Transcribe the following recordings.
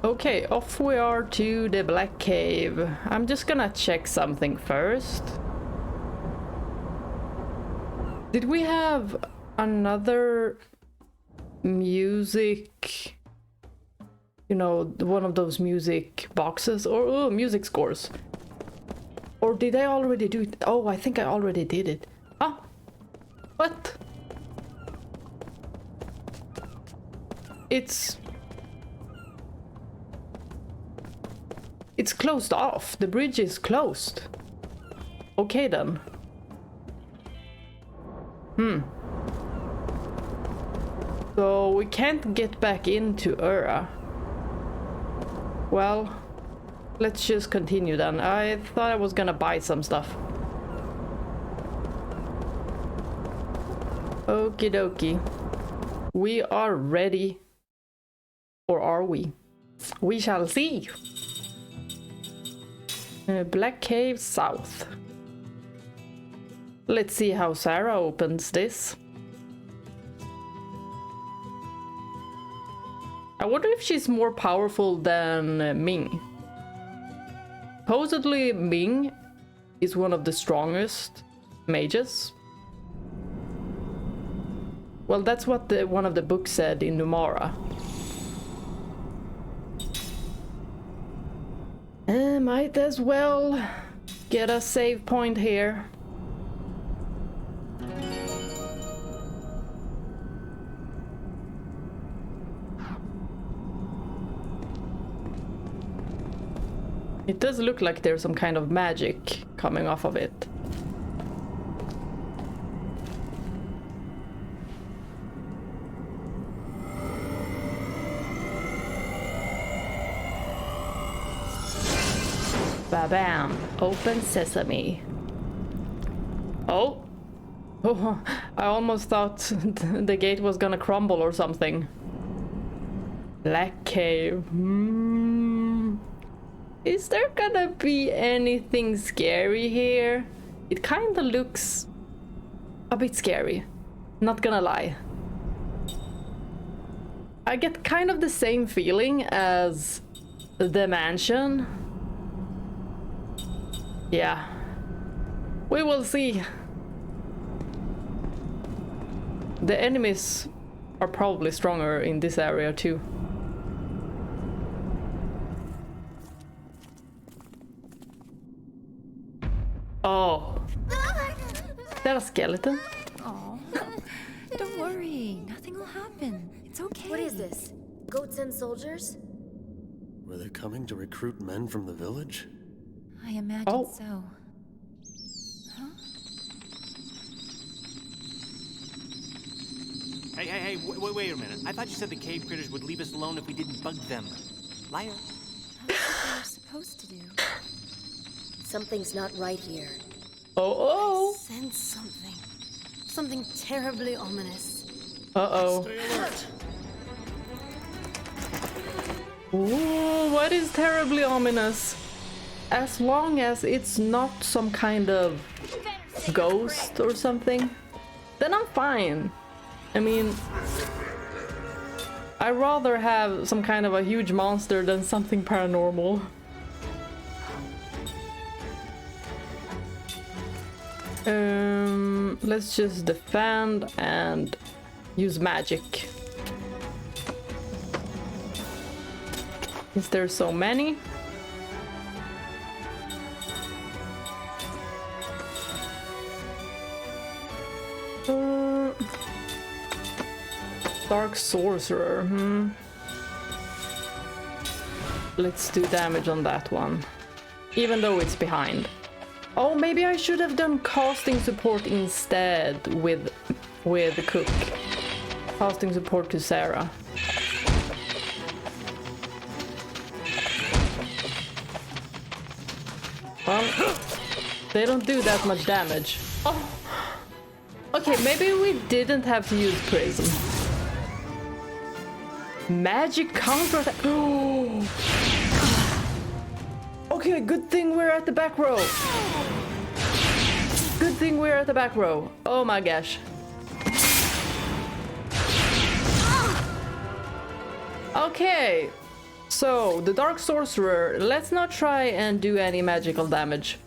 Okay, off we are to the Black Cave. I'm just gonna check something first. Did we have another music, you know, one of those music boxes or music scores? Or did I already do it? Oh, I think I already did it. Ah, what? It's closed off. The bridge is closed. Okay then. So we can't get back into Ura. Well, let's just continue then. I thought I was gonna buy some stuff. Okie dokie. We are ready. Or are we? We shall see. Black Cave South. Let's see how Sarah opens this. I wonder if she's more powerful than Ming. Supposedly Ming is one of the strongest mages. Well, that's what one of the books said in Numara. Might as well get a save point here. It does look like there's some kind of magic coming off of it. Ba-bam! Open sesame. Oh! Oh, I almost thought the gate was gonna crumble or something. Black Cave. Is there gonna be anything scary here? It kinda looks a bit scary. Not gonna lie. I get kind of the same feeling as the mansion. Yeah. We will see. The enemies are probably stronger in this area too. Oh. Is that a skeleton? Oh, don't worry. Nothing will happen. It's okay. What is this? Goats and soldiers? Were they coming to recruit men from the village? I imagine so. Huh? Hey, wait a minute. I thought you said the cave critters would leave us alone if we didn't bug them. Liar. That's what we're supposed to do. Something's not right here. Oh. I sense something. Something terribly ominous. Uh-oh. Stay alert. Ooh, what is terribly ominous? As long as it's not some kind of ghost or something, then I'm fine. I mean, I'd rather have some kind of a huge monster than something paranormal. Let's just defend and use magic. Is there so many? Dark Sorcerer, Let's do damage on that one. Even though it's behind. Oh, maybe I should have done casting support instead with Cooke. Casting support to Sarah. Well, they don't do that much damage. Oh. Okay, maybe we didn't have to use Prism. Magic counter-attack. Oh. Okay, good thing we're at the back row. Good thing we're at the back row. Oh my gosh. Okay. So, the Dark Sorcerer, let's not try and do any magical damage.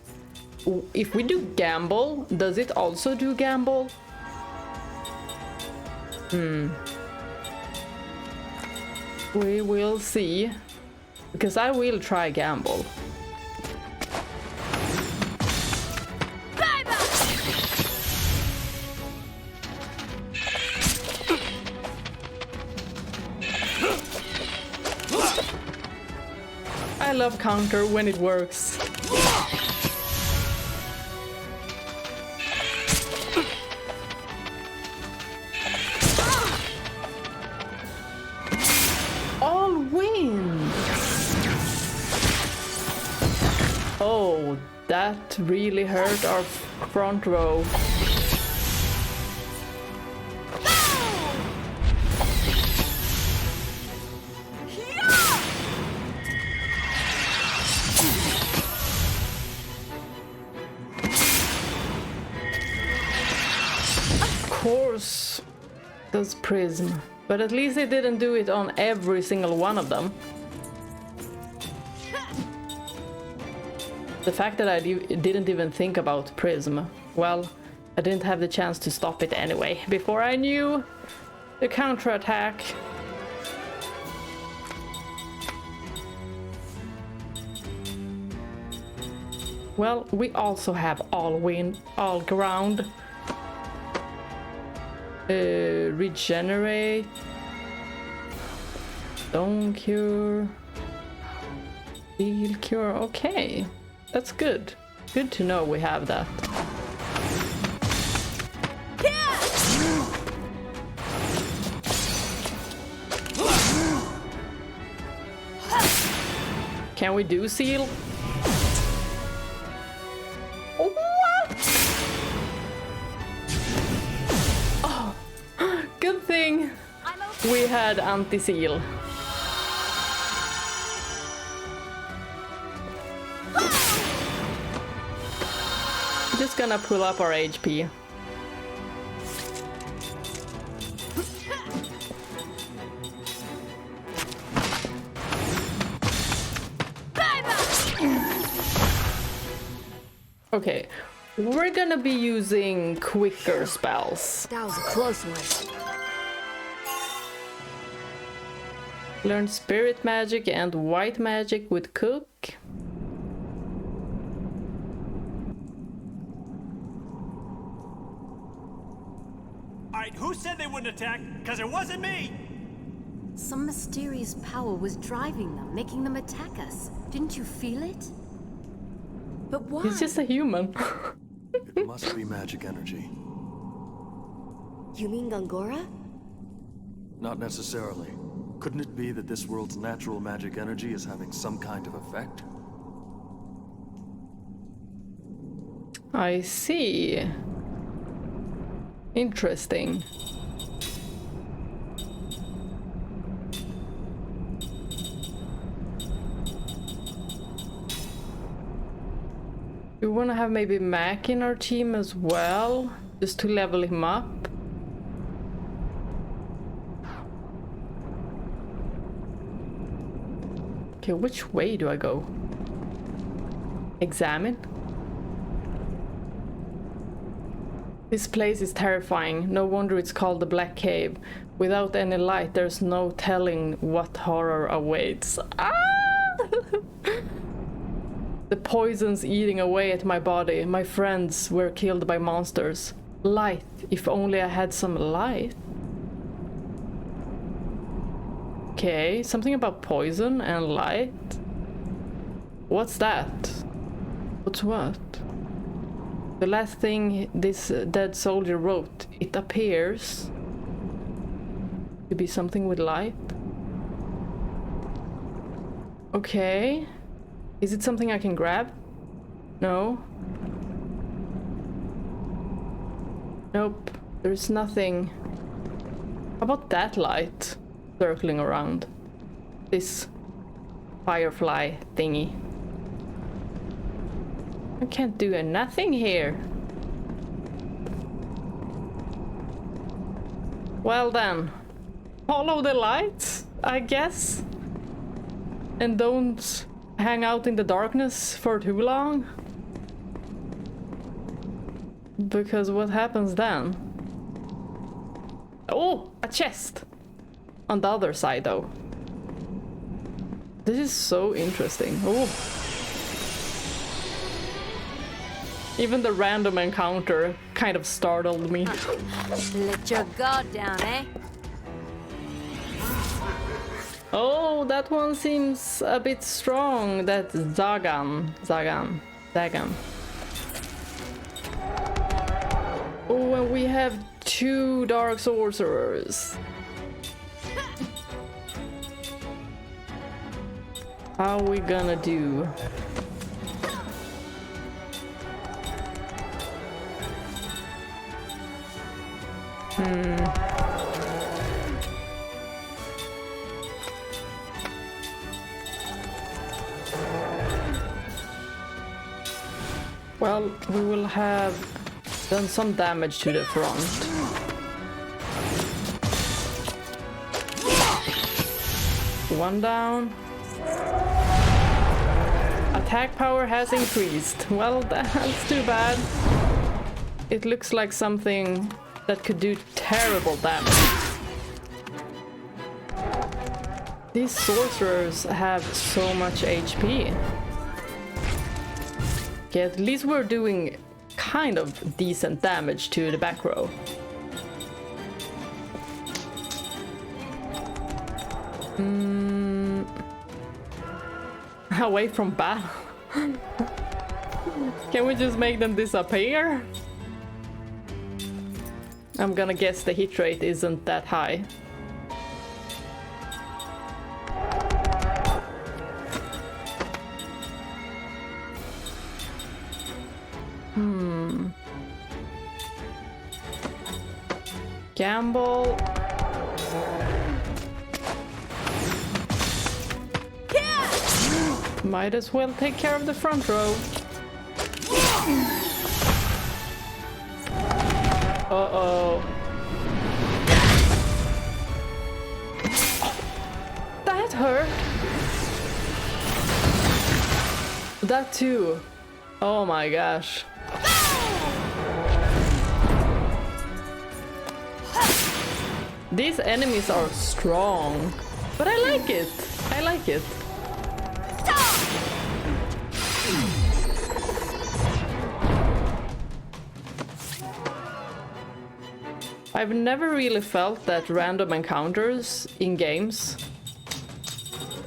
If we do Gamble, does it also do Gamble? We will see. Because I will try Gamble. I love counter when it works. All wind. Oh, that really hurt our front row. Course does Prism, but at least they didn't do it on every single one of them. The fact that I didn't even think about Prism, well, I didn't have the chance to stop it anyway before I knew the counterattack. Well, we also have all wind, all ground. Regenerate. Stone cure. Heal cure. Okay, that's good. Good to know we have that. Can we do seal? What? Oh, good thing we had anti-seal. Just gonna pull up our HP. Okay, we're gonna be using quicker spells. That was a close one. Learn spirit magic and white magic with Cooke. Alright, who said they wouldn't attack? Because it wasn't me! Some mysterious power was driving them, making them attack us. Didn't you feel it? But why? He's just a human. It must be magic energy. You mean Gangora? Not necessarily. Couldn't it be that this world's natural magic energy is having some kind of effect? I see. Interesting. We want to have maybe Mack in our team as well, just to level him up. Okay, which way do I go? Examine? This place is terrifying. No wonder it's called the Black Cave. Without any light, there's no telling what horror awaits. Ah! The poison's eating away at my body. My friends were killed by monsters. Light. If only I had some light. Okay, something about poison and light. What's that? What's what? The last thing this dead soldier wrote. It appears to be something with light. Okay. Is it something I can grab? No. Nope. There's nothing. How about that light circling around? This firefly thingy. I can't do nothing here. Well then. Follow the lights, I guess. and don't hang out in the darkness for too long. Because what happens then? Oh, a chest! On the other side though. This is so interesting. Oh. Even the random encounter kind of startled me. Let your guard down, eh? Oh, that one seems a bit strong. That's Zagan. Oh, and we have 2 dark sorcerers. How are we gonna do? Well, we will have done some damage to the front. One down. Attack power has increased. Well, that's too bad. It looks like something that could do terrible damage. These sorcerers have so much HP. Okay, at least we're doing kind of decent damage to the back row. Away from battle. Can we just make them disappear? I'm gonna guess the hit rate isn't that high. Gamble. Might as well take care of the front row. Uh-oh. That hurt. That too. Oh my gosh. These enemies are strong, but I like it. I like it. I've never really felt that random encounters in games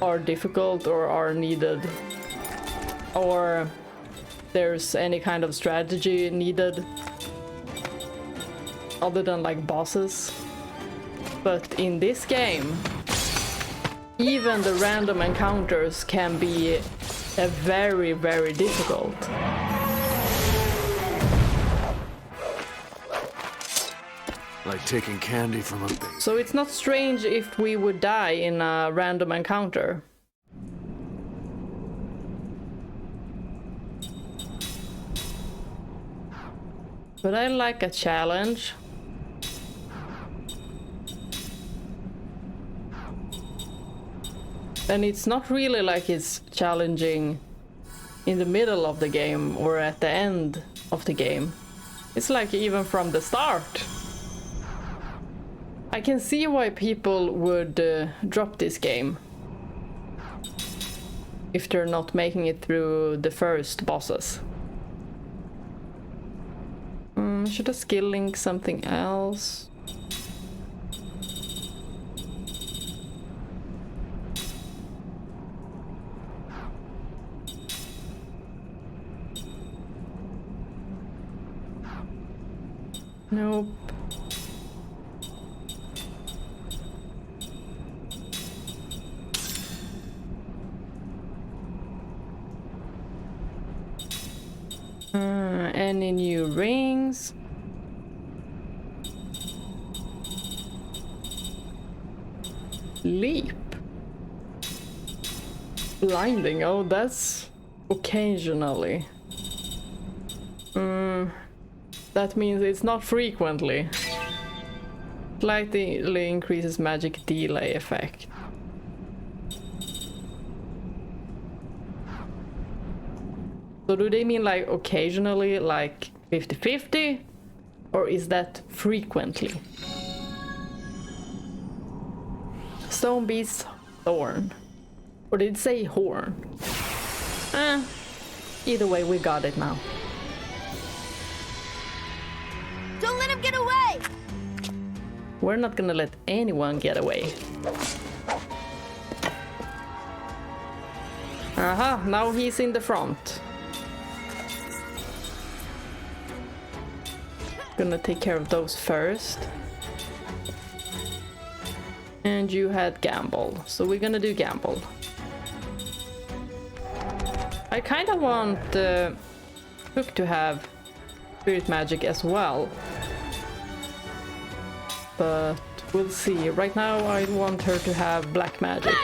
are difficult or are needed, or there's any kind of strategy needed other than like bosses. But in this game, even the random encounters can be very, very difficult. Like taking candy from a baby. So it's not strange if we would die in a random encounter. But I like a challenge. And it's not really like it's challenging in the middle of the game or at the end of the game. It's like even from the start. I can see why people would drop this game if they're not making it through the first bosses. Should I skill link something else? Nope. Any new rings? Leap. Blinding, oh that's occasionally. That means it's not frequently. Slightly increases magic delay effect. So do they mean like occasionally, like 50-50? Or is that frequently? Stone Beast's Thorn. Or did it say horn? Either way, we got it now. Don't let him get away! We're not gonna let anyone get away. Aha, now he's in the front. Gonna take care of those first. And you had Gamble, so we're gonna do Gamble. I kind of want Cooke to have Spirit Magic as well. But we'll see. Right now I want her to have Black Magic.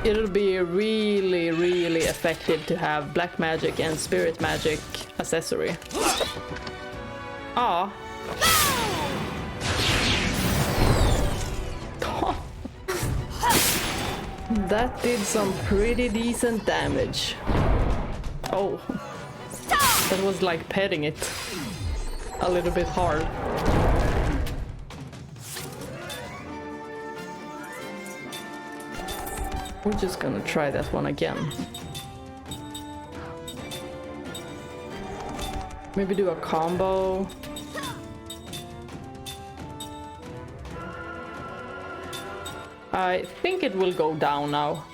It'll be really, really effective to have Black Magic and Spirit Magic accessory. Ah. That did some pretty decent damage. Oh. That was like petting it a little bit hard. We're just gonna try that one again. Maybe do a combo. I think it will go down now.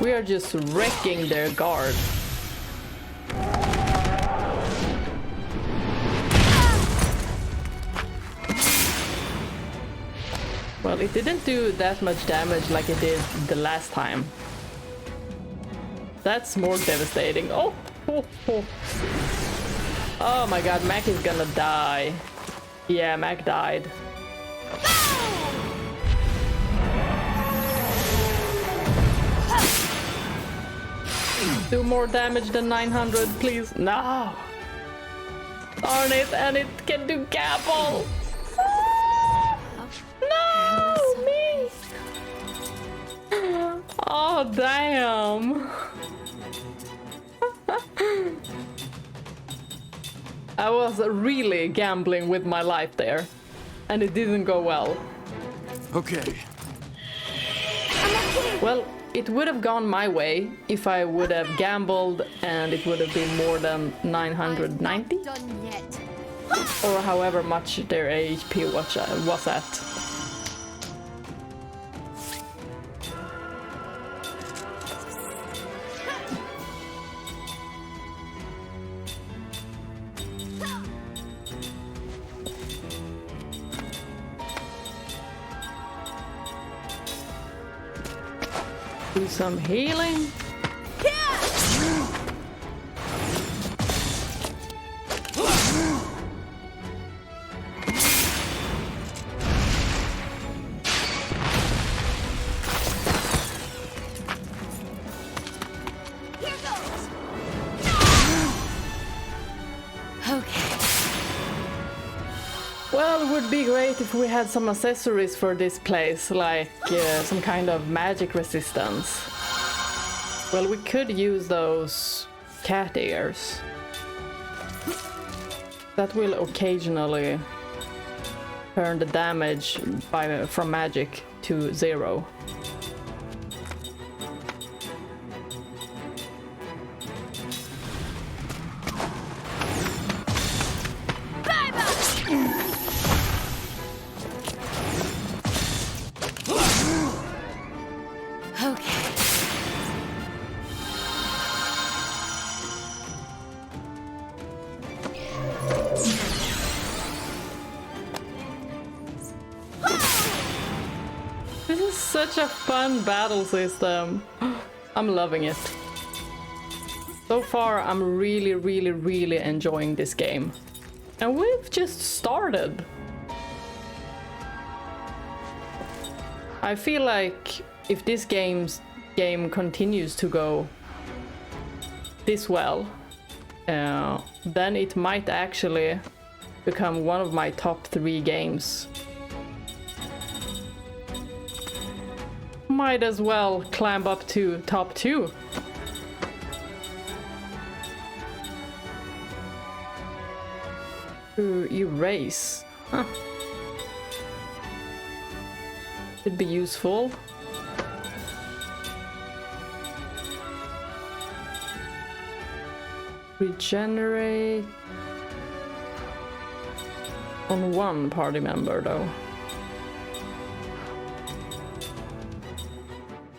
We are just wrecking their guard. Well, it didn't do that much damage like it did the last time. That's more devastating. Oh, oh, oh. Oh my god, Mack is gonna die. Yeah, Mack died. Do more damage than 900, please. No! Darn it, and it can do Gapple! No! Me! Oh, damn! I was really gambling with my life there, and it didn't go well. Okay. Well, it would have gone my way if I would have gambled and it would have been more than 990? Done yet. Or however much their HP was at. Do some healing. Well, it would be great if we had some accessories for this place, like some kind of magic resistance. Well, we could use those cat ears. That will occasionally turn the damage from magic to 0. Such a fun battle system. I'm loving it. So far, I'm really, really, really enjoying this game. And we've just started. I feel like if this game continues to go this well, then it might actually become one of my top 3 games. Might as well climb up to top 2. To erase. Huh. Could be useful. Regenerate on 1 party member though.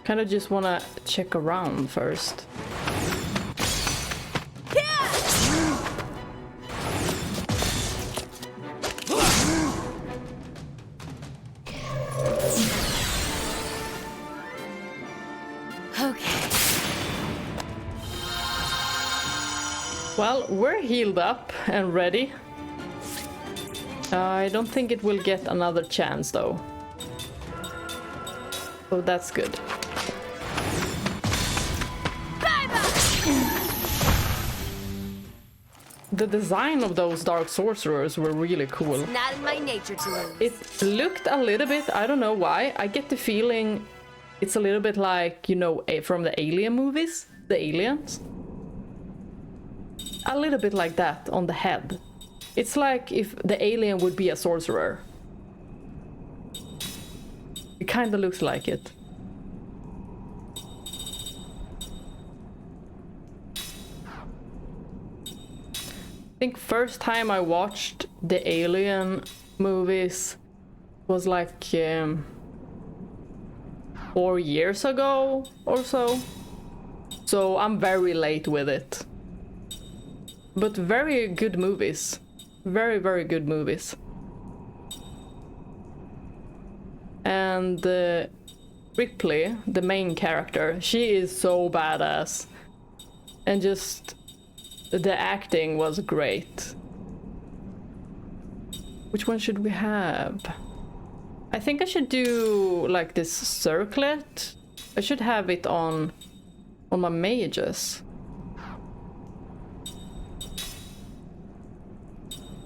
Kind of just want to check around first. Well, we're healed up and ready. I don't think it will get another chance though. So that's good. The design of those dark sorcerers were really cool. It's not in my nature to lose. It looked a little bit, I don't know why, I get the feeling it's a little bit like, you know, from the Alien movies, the aliens. A little bit like that on the head. It's like if the alien would be a sorcerer. It kind of looks like it. I think first time I watched the Alien movies was like 4 years ago or so. So I'm very late with it. But very good movies. Very, very good movies. And Ripley, the main character, she is so badass. And just the acting was great. Which one should we have? I think I should do like this circlet. I should have it on my mages.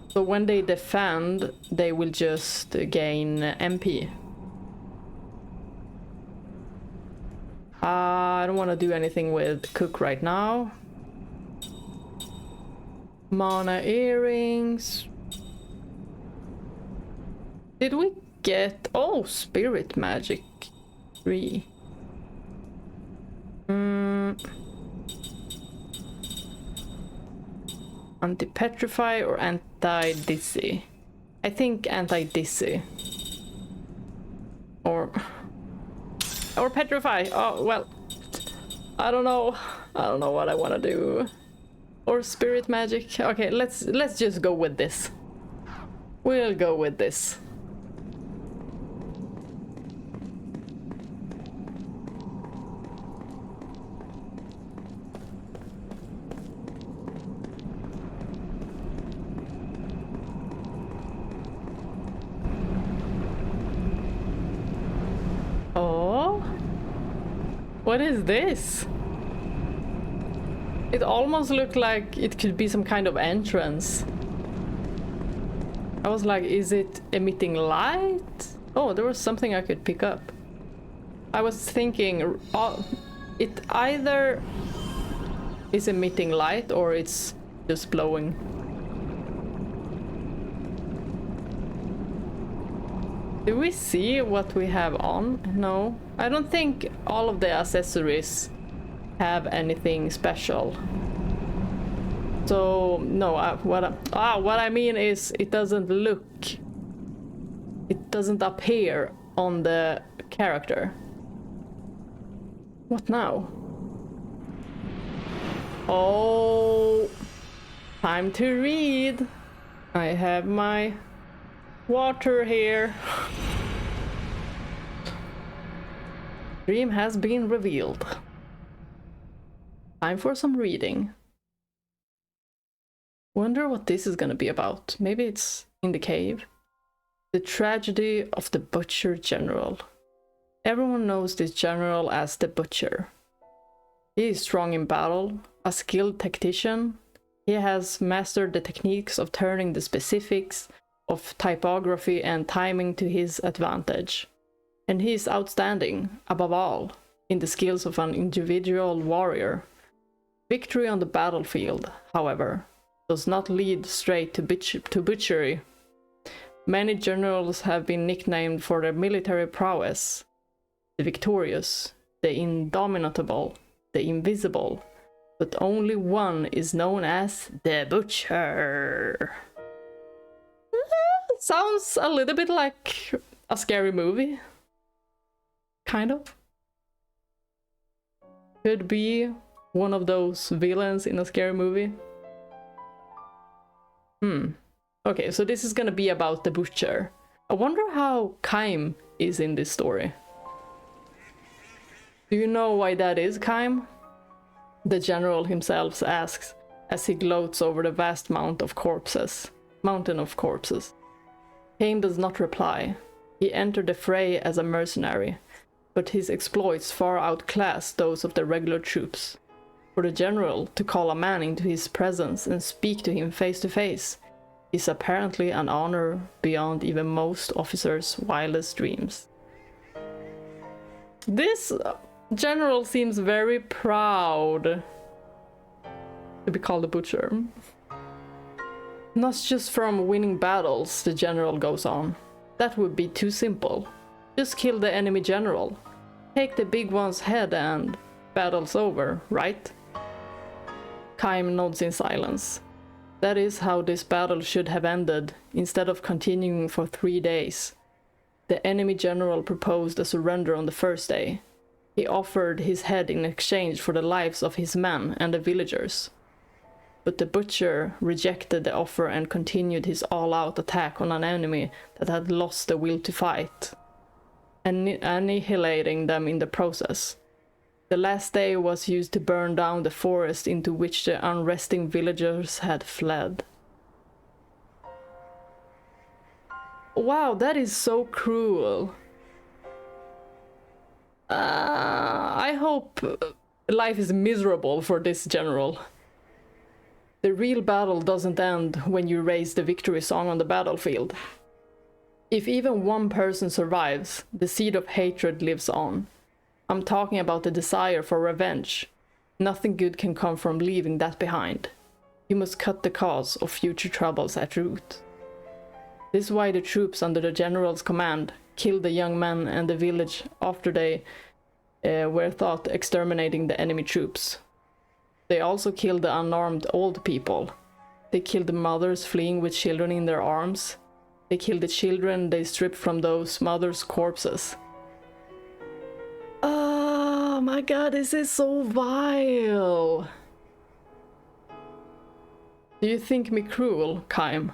So when they defend, they will just gain MP. I don't want to do anything with Cooke right now. Mana earrings. Did we get... Oh, spirit magic 3. Anti-petrify or anti-dizzy? I think anti-dizzy. Or petrify. Oh, well. I don't know. I don't know what I want to do. Or spirit magic. Okay, let's just go with this. We'll go with this. Oh, what is this? It almost looked like it could be some kind of entrance. I was like, is it emitting light? Oh, there was something I could pick up. I was thinking, it either is emitting light or it's just blowing. Do we see what we have on? No, I don't think all of the accessories have anything special. So no, what I mean is it doesn't appear on the character. What now? Oh, time to read. I have my water here. Dream has been revealed. Time for some reading. Wonder what this is gonna be about. Maybe it's in the cave. The tragedy of the Butcher General. Everyone knows this general as the Butcher. He is strong in battle, a skilled tactician. He has mastered the techniques of turning the specifics of typography and timing to his advantage. And he is outstanding, above all, in the skills of an individual warrior. Victory on the battlefield, however, does not lead straight to butchery. Many generals have been nicknamed for their military prowess. The victorious, the indomitable, the invisible, but only one is known as the Butcher. Sounds a little bit like a scary movie. Kind of. Could be one of those villains in a scary movie. Okay, so this is gonna be about the Butcher. I wonder how Kaim is in this story. Do you know why that is, Kaim? The general himself asks as he gloats over the vast mountain of corpses. Kaim does not reply. He entered the fray as a mercenary, but his exploits far outclass those of the regular troops. For the general to call a man into his presence and speak to him face to face is apparently an honor beyond even most officers' wildest dreams. This general seems very proud to be called a Butcher. Not just from winning battles, the general goes on. That would be too simple. Just kill the enemy general. Take the big one's head and battle's over, right? Kaim nods in silence. That is how this battle should have ended, instead of continuing for 3 days. The enemy general proposed a surrender on the first day. He offered his head in exchange for the lives of his men and the villagers. But the Butcher rejected the offer and continued his all-out attack on an enemy that had lost the will to fight, annihilating them in the process. The last day was used to burn down the forest into which the unresting villagers had fled. Wow, that is so cruel. I hope life is miserable for this general. The real battle doesn't end when you raise the victory song on the battlefield. If even one person survives, the seed of hatred lives on. I'm talking about the desire for revenge. Nothing good can come from leaving that behind. You must cut the cause of future troubles at root. This is why the troops under the general's command killed the young men and the village after they were thought exterminating the enemy troops. They also killed the unarmed old people. They killed the mothers fleeing with children in their arms. They killed the children they stripped from those mothers' corpses. Oh my god, this is so vile. Do you think me cruel, Kaim?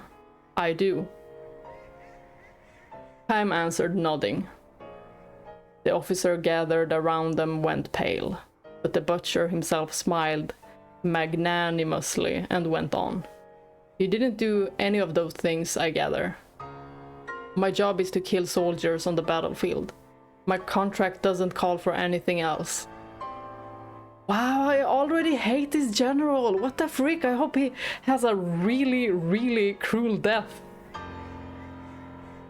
I do. Kaim answered, nodding. The officer gathered around them went pale, but the Butcher himself smiled magnanimously and went on. You didn't do any of those things, I gather. My job is to kill soldiers on the battlefield. My contract doesn't call for anything else. Wow, I already hate this general. What the freak? I hope he has a really, really cruel death.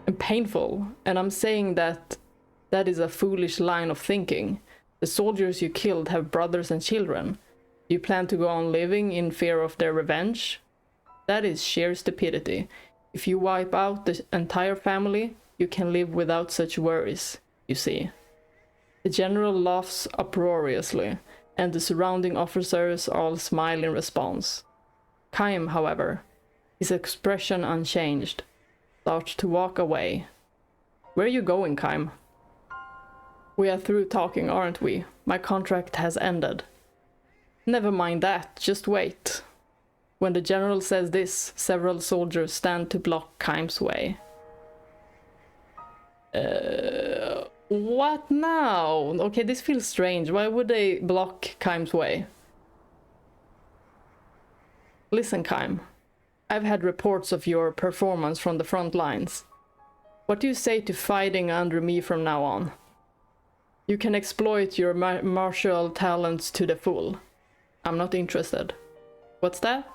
And painful. And I'm saying that is a foolish line of thinking. The soldiers you killed have brothers and children. You plan to go on living in fear of their revenge? That is sheer stupidity. If you wipe out the entire family, you can live without such worries, you see. The general laughs uproariously, and the surrounding officers all smile in response. Kaim, however, his expression unchanged, starts to walk away. Where are you going, Kaim? We are through talking, aren't we? My contract has ended. Never mind that, just wait. When the general says this, several soldiers stand to block Kaim's way. What now? Okay, this feels strange. Why would they block Kaim's way? Listen, Kaim. I've had reports of your performance from the front lines. What do you say to fighting under me from now on? You can exploit your martial talents to the full. I'm not interested. What's that?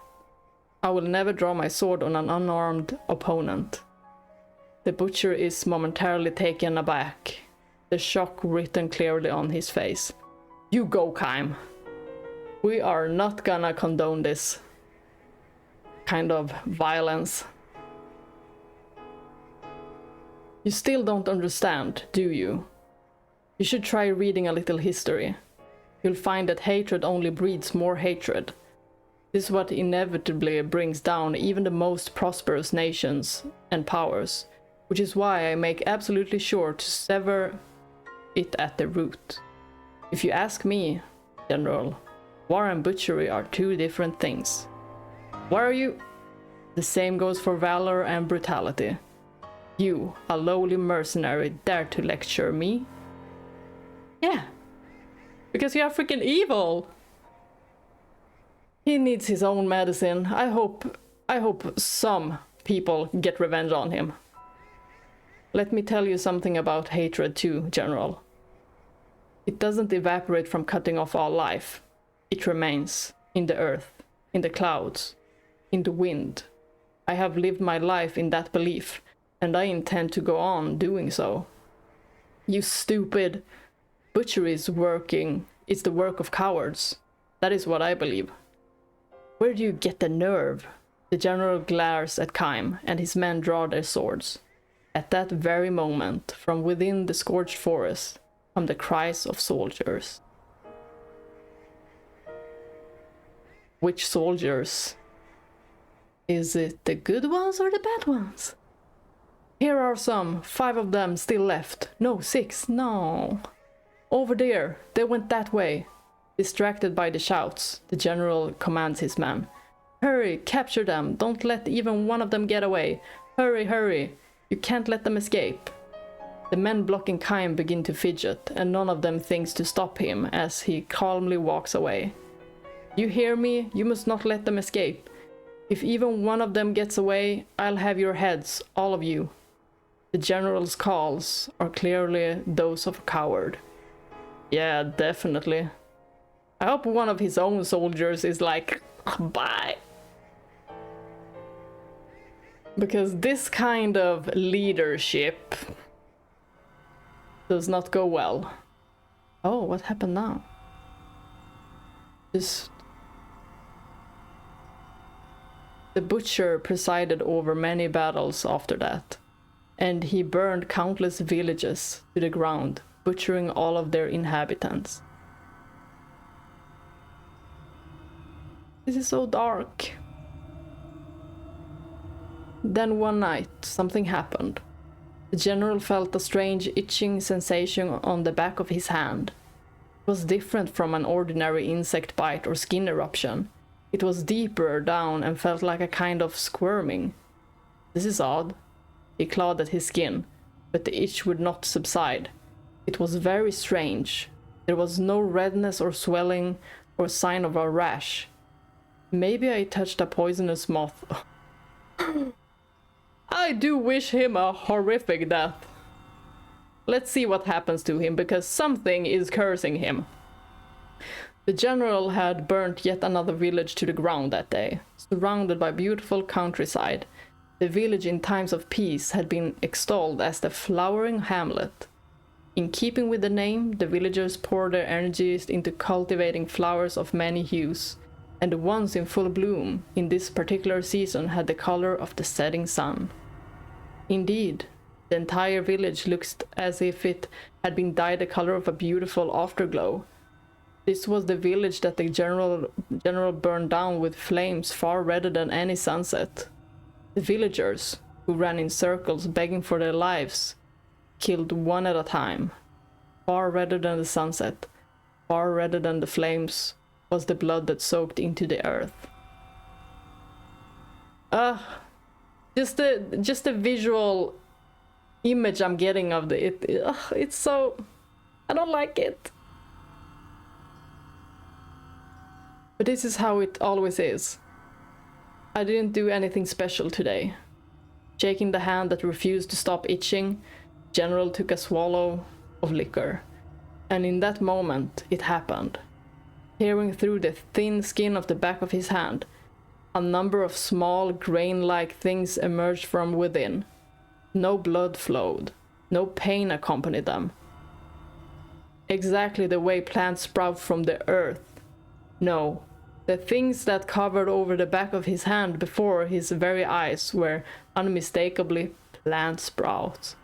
I will never draw my sword on an unarmed opponent. The butcher is momentarily taken aback, the shock written clearly on his face. You go, Kaim. We are not gonna condone this kind of violence. You still don't understand, do you? You should try reading a little history. You'll find that hatred only breeds more hatred. This is what inevitably brings down even the most prosperous nations and powers, which is why I make absolutely sure to sever it at the root. If you ask me, General, war and butchery are two different things. What are you? The same goes for valor and brutality. You, a lowly mercenary, dare to lecture me? Yeah, because you are freaking evil. He needs his own medicine. I hope some people get revenge on him. Let me tell you something about hatred too, General. It doesn't evaporate from cutting off all life. It remains in the earth, in the clouds, in the wind. I have lived my life in that belief, and I intend to go on doing so. You stupid. Butchery is the work of cowards. That is what I believe. Where do you get the nerve? The general glares at Kaim, and his men draw their swords. At that very moment, from within the scorched forest, come the cries of soldiers. Which soldiers? Is it the good ones or the bad ones? Here are some, 5 of them still left. No, 6, no. Over there, they went that way. Distracted by the shouts, the general commands his men. Hurry, capture them, don't let even one of them get away. Hurry, hurry, you can't let them escape. The men blocking Kaim begin to fidget, and none of them thinks to stop him as he calmly walks away. You hear me? You must not let them escape. If even one of them gets away, I'll have your heads, all of you. The general's calls are clearly those of a coward. Yeah, definitely. I hope one of his own soldiers is like, bye. Because this kind of leadership does not go well. Oh, what happened now? The butcher presided over many battles after that, and he burned countless villages to the ground, butchering all of their inhabitants. This is so dark. Then one night, something happened. The general felt a strange itching sensation on the back of his hand. It was different from an ordinary insect bite or skin eruption. It was deeper down and felt like a kind of squirming. This is odd. He clawed at his skin, but the itch would not subside. It was very strange. There was no redness or swelling or sign of a rash. Maybe I touched a poisonous moth. I do wish him a horrific death. Let's see what happens to him, because something is cursing him. The general had burnt yet another village to the ground that day, surrounded by beautiful countryside. The village in times of peace had been extolled as the flowering hamlet. In keeping with the name, the villagers poured their energies into cultivating flowers of many hues, and the ones in full bloom in this particular season had the color of the setting sun. Indeed, the entire village looked as if it had been dyed the color of a beautiful afterglow. This was the village that the general burned down with flames far redder than any sunset. The villagers, who ran in circles begging for their lives, killed one at a time. Far redder than the sunset, far redder than the flames, was the blood that soaked into the earth. Just the visual image I'm getting of it's so... I don't like it. But this is how it always is. I didn't do anything special today. Shaking the hand that refused to stop itching, General took a swallow of liquor. And in that moment, it happened. Tearing through the thin skin of the back of his hand, a number of small, grain-like things emerged from within. No blood flowed. No pain accompanied them. Exactly the way plants sprout from the earth. No, the things that covered over the back of his hand before his very eyes were unmistakably plant sprouts.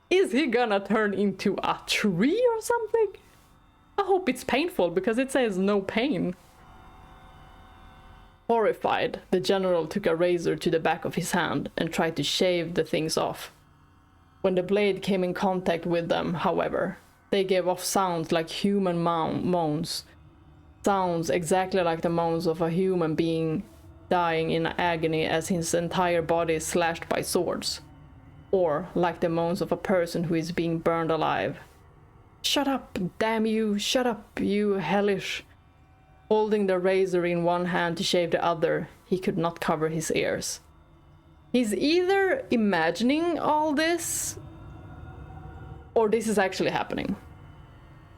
Is he gonna turn into a tree or something? I hope it's painful, because it says no pain. Horrified, the general took a razor to the back of his hand and tried to shave the things off. When the blade came in contact with them, however, they gave off sounds like human moans. Sounds exactly like the moans of a human being dying in agony as his entire body is slashed by swords. Or like the moans of a person who is being burned alive. Shut up, damn you, shut up, you hellish. Holding the razor in one hand to shave the other, he could not cover his ears. He's either imagining all this, or this is actually happening.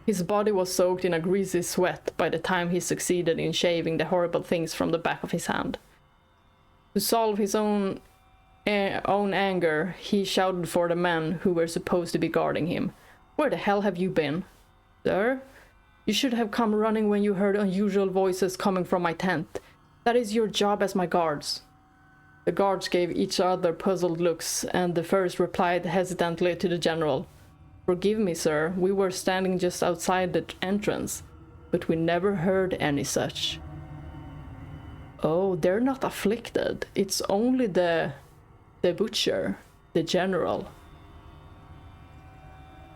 His body was soaked in a greasy sweat by the time he succeeded in shaving the horrible things from the back of his hand. To solve his own anger, he shouted for the men who were supposed to be guarding him. "Where the hell have you been? Sir? You should have come running when you heard unusual voices coming from my tent. That is your job as my guards." The guards gave each other puzzled looks, and the first replied hesitantly to the general. "Forgive me, sir, we were standing just outside the entrance, but we never heard any such." Oh, they're not afflicted. It's only the butcher, the general.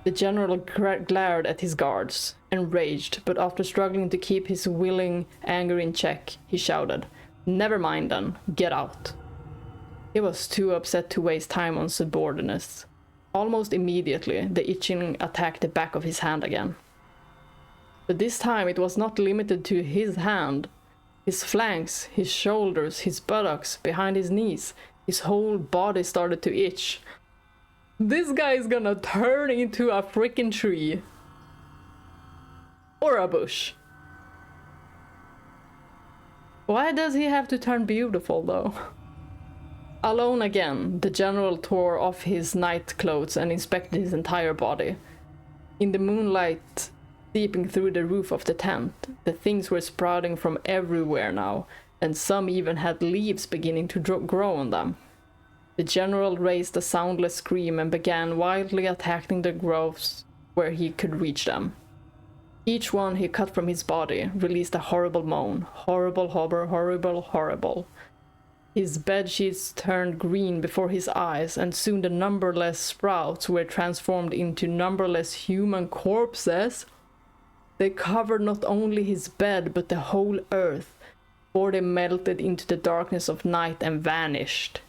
The general glared at his guards, enraged, but after struggling to keep his willing anger in check, he shouted, "Never mind then, get out." He was too upset to waste time on subordinates. Almost immediately, the itching attacked the back of his hand again. But this time it was not limited to his hand. His flanks, his shoulders, his buttocks, behind his knees, his whole body started to itch. This guy is gonna turn into a freaking tree. Or a bush. Why does he have to turn beautiful, though? Alone again, the general tore off his night clothes and inspected his entire body. In the moonlight seeping through the roof of the tent, the things were sprouting from everywhere now, and some even had leaves beginning to grow on them. The general raised a soundless scream and began wildly attacking the growths where he could reach them. Each one he cut from his body released a horrible moan. Horrible, horrible, horrible. His bedsheets turned green before his eyes, and soon the numberless sprouts were transformed into numberless human corpses. They covered not only his bed, but the whole earth, before they melted into the darkness of night and vanished.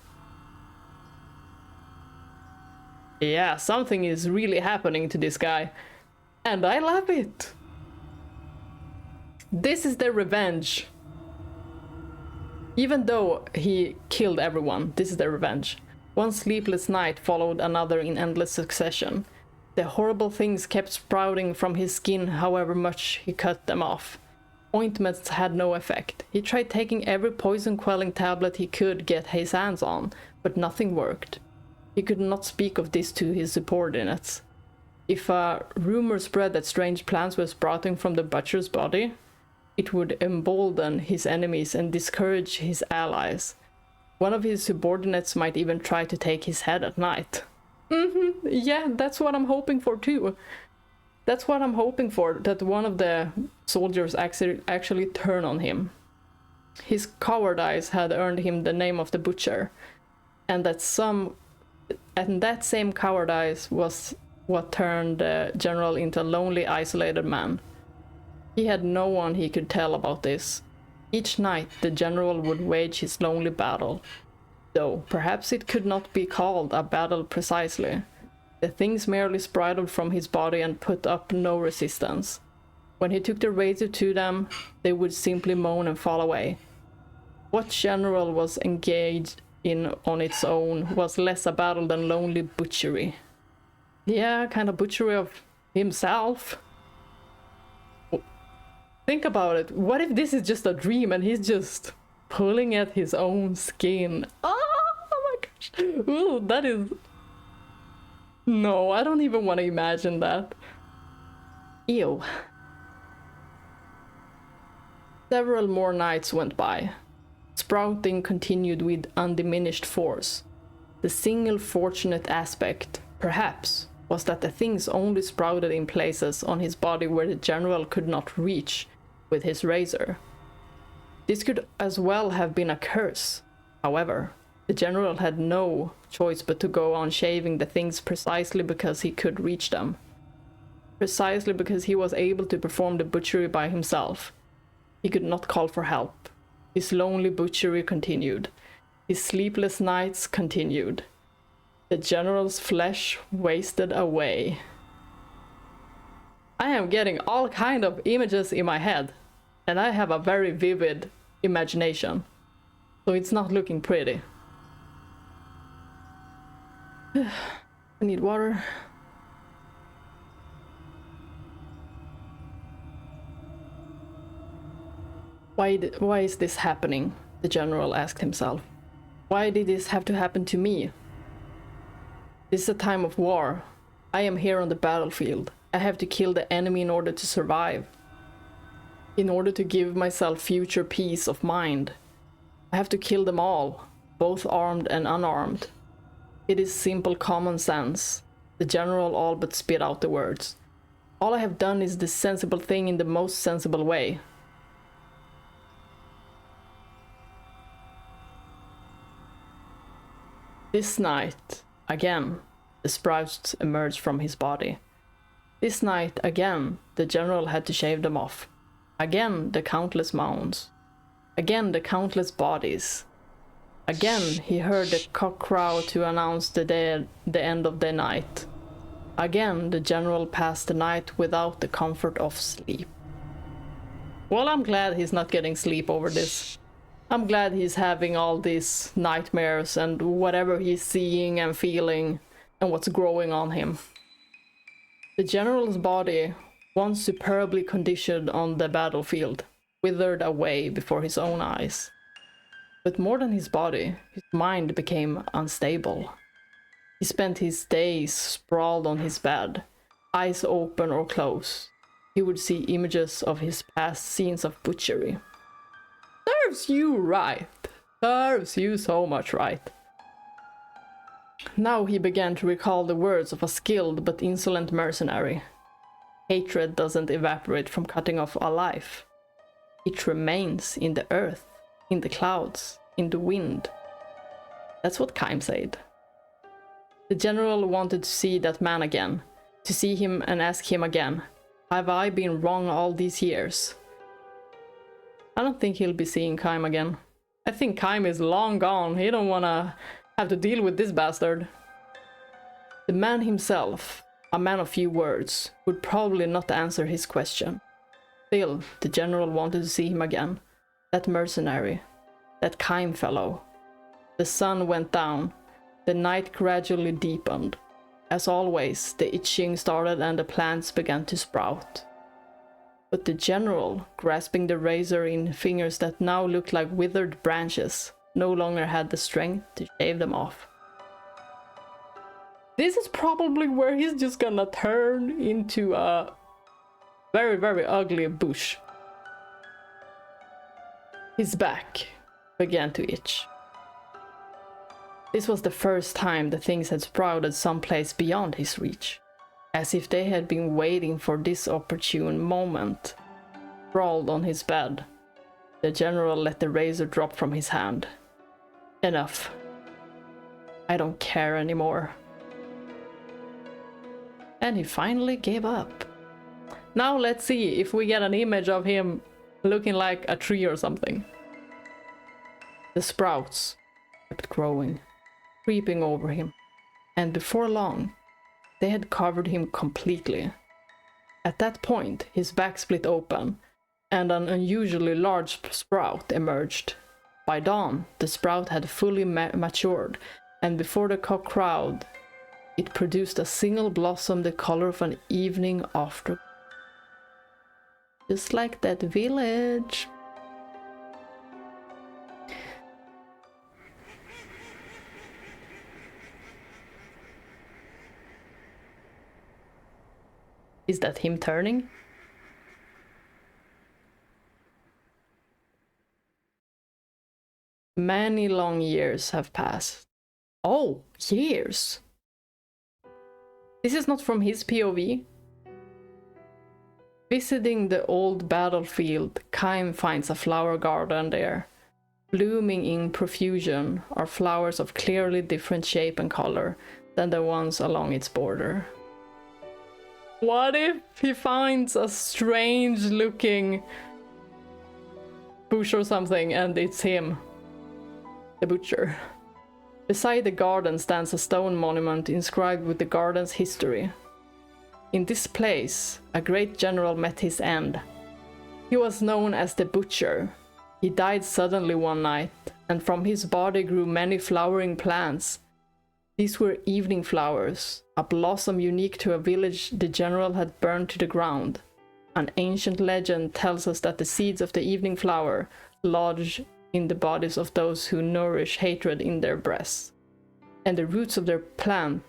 Yeah, something is really happening to this guy, and I love it. This is their revenge. Even though he killed everyone, this is their revenge. One sleepless night followed another in endless succession. The horrible things kept sprouting from his skin however much he cut them off. Ointments had no effect. He tried taking every poison-quelling tablet he could get his hands on, but nothing worked. He could not speak of this to his subordinates. If a rumor spread that strange plants were sprouting from the butcher's body, it would embolden his enemies and discourage his allies. One of his subordinates might even try to take his head at night. Yeah, that's what I'm hoping for too. That's what I'm hoping for, that one of the soldiers actually turn on him. His cowardice had earned him the name of the butcher, and that same cowardice was what turned the general into a lonely, isolated man. He had no one he could tell about this. Each night the general would wage his lonely battle. Though perhaps it could not be called a battle precisely. The things merely sprouted from his body and put up no resistance. When he took the razor to them, they would simply moan and fall away. What general was engaged in on its own was less a battle than lonely butchery. Yeah, kind of butchery of himself. Think about it. What if this is just a dream and he's just pulling at his own skin? Oh my gosh. Ooh, that is... No, I don't even want to imagine that. Ew. Several more nights went by. Sprouting continued with undiminished force. The single fortunate aspect, perhaps, was that the things only sprouted in places on his body where the general could not reach with his razor. This could as well have been a curse. However, the general had no choice but to go on shaving the things precisely because he could reach them. Precisely because he was able to perform the butchery by himself. He could not call for help. His lonely butchery continued. His sleepless nights continued. The general's flesh wasted away. I am getting all kind of images in my head, and I have a very vivid imagination, so it's not looking pretty. I need water. Why is this happening? The general asked himself. Why did this have to happen to me? This is a time of war. I am here on the battlefield. I have to kill the enemy in order to survive. In order to give myself future peace of mind. I have to kill them all, both armed and unarmed. It is simple common sense. The general all but spit out the words. All I have done is the sensible thing in the most sensible way. This night, again, the sprouts emerged from his body. This night, again, the general had to shave them off. Again, the countless mounds. Again, the countless bodies. Again, he heard the cock crow to announce the end of the night. Again, the general passed the night without the comfort of sleep. Well, I'm glad he's not getting sleep over this. I'm glad he's having all these nightmares and whatever he's seeing and feeling and what's growing on him. The general's body, once superbly conditioned on the battlefield, withered away before his own eyes. But more than his body, his mind became unstable. He spent his days sprawled on his bed, eyes open or closed. He would see images of his past scenes of butchery. Serves you right. Serves you so much right. Now he began to recall the words of a skilled but insolent mercenary. Hatred doesn't evaporate from cutting off a life. It remains in the earth, in the clouds, in the wind. That's what Kaim said. The general wanted to see that man again, to see him and ask him again, have I been wrong all these years? I don't think he'll be seeing Kaim again. I think Kaim is long gone. He don't wanna have to deal with this bastard. The man himself, a man of few words, would probably not answer his question. Still, the general wanted to see him again. That mercenary. That Kaim fellow. The sun went down. The night gradually deepened. As always, the itching started and the plants began to sprout. But the general, grasping the razor in fingers that now looked like withered branches, no longer had the strength to shave them off. This is probably where he's just gonna turn into a very, very ugly bush. His back began to itch. This was the first time the things had sprouted someplace beyond his reach. As if they had been waiting for this opportune moment. Sprawled on his bed, the general let the razor drop from his hand. Enough. I don't care anymore. And he finally gave up. Now let's see if we get an image of him looking like a tree or something. The sprouts kept growing, creeping over him, and before long, they had covered him completely. At that point, his back split open, and an unusually large sprout emerged. By dawn, the sprout had fully matured, and before the cock crowed, It produced a single blossom the color of an evening after. Just like that village. Is that him turning? Many long years have passed. Oh, years! This is not from his POV. Visiting the old battlefield, Kaim finds a flower garden there. Blooming in profusion are flowers of clearly different shape and color than the ones along its border. What if he finds a strange looking bush or something and it's him, the butcher? Beside the garden stands a stone monument inscribed with the garden's history. In this place, a great general met his end. He was known as the Butcher. He died suddenly one night, and from his body grew many flowering plants. These were evening flowers, a blossom unique to a village the general had burned to the ground. An ancient legend tells us that the seeds of the evening flower lodge in the bodies of those who nourish hatred in their breasts, and the roots of the plant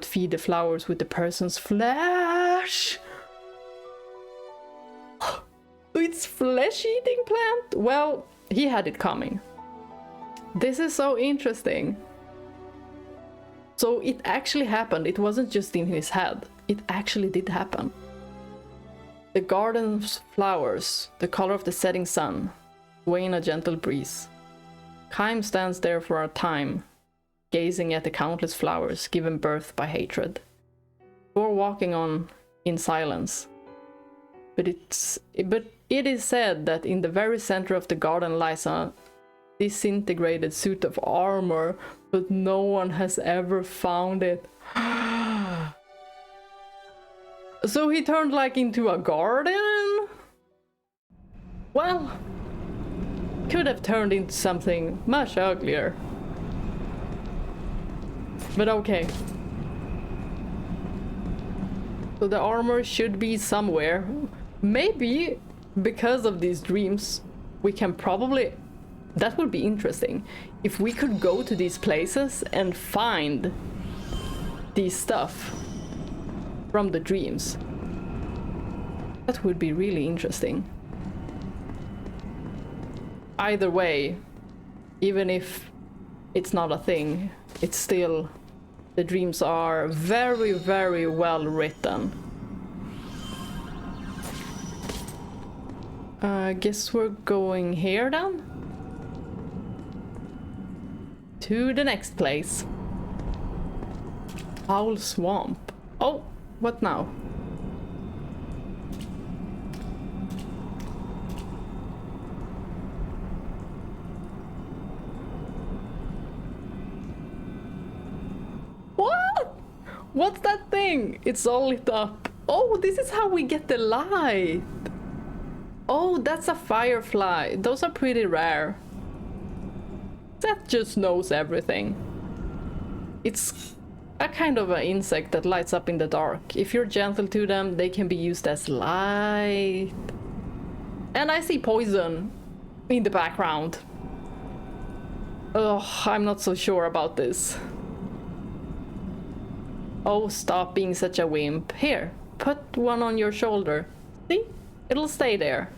feed the flowers with the person's flesh. It's flesh-eating plant? Well, he had it coming. This is so interesting. So it actually happened. It wasn't just in his head. It actually did happen. The garden's flowers, the color of the setting sun, sway in a gentle breeze. Kaim stands there for a time, gazing at the countless flowers given birth by hatred. Before walking on in silence. But it is said that in the very center of the garden lies a disintegrated suit of armor, but no one has ever found it. So he turned like into a garden? Well, could have turned into something much uglier. But okay. So the armor should be somewhere. Maybe because of these dreams, we can probably... That would be interesting. If we could go to these places and find these stuff from the dreams. That would be really interesting. Either way, even if it's not a thing, it's still... The dreams are very, very well written. I guess we're going here then? To the next place. Foul Swamp. Oh, what now? What? What's that thing? It's all lit up. Oh, this is how we get the light. Oh, that's a firefly. Those are pretty rare. That just knows everything. It's a kind of an insect that lights up in the dark. If you're gentle to them, they can be used as light. And I see poison in the background. Ugh, I'm not so sure about this. Oh, stop being such a wimp. Here, put one on your shoulder. See? It'll stay there.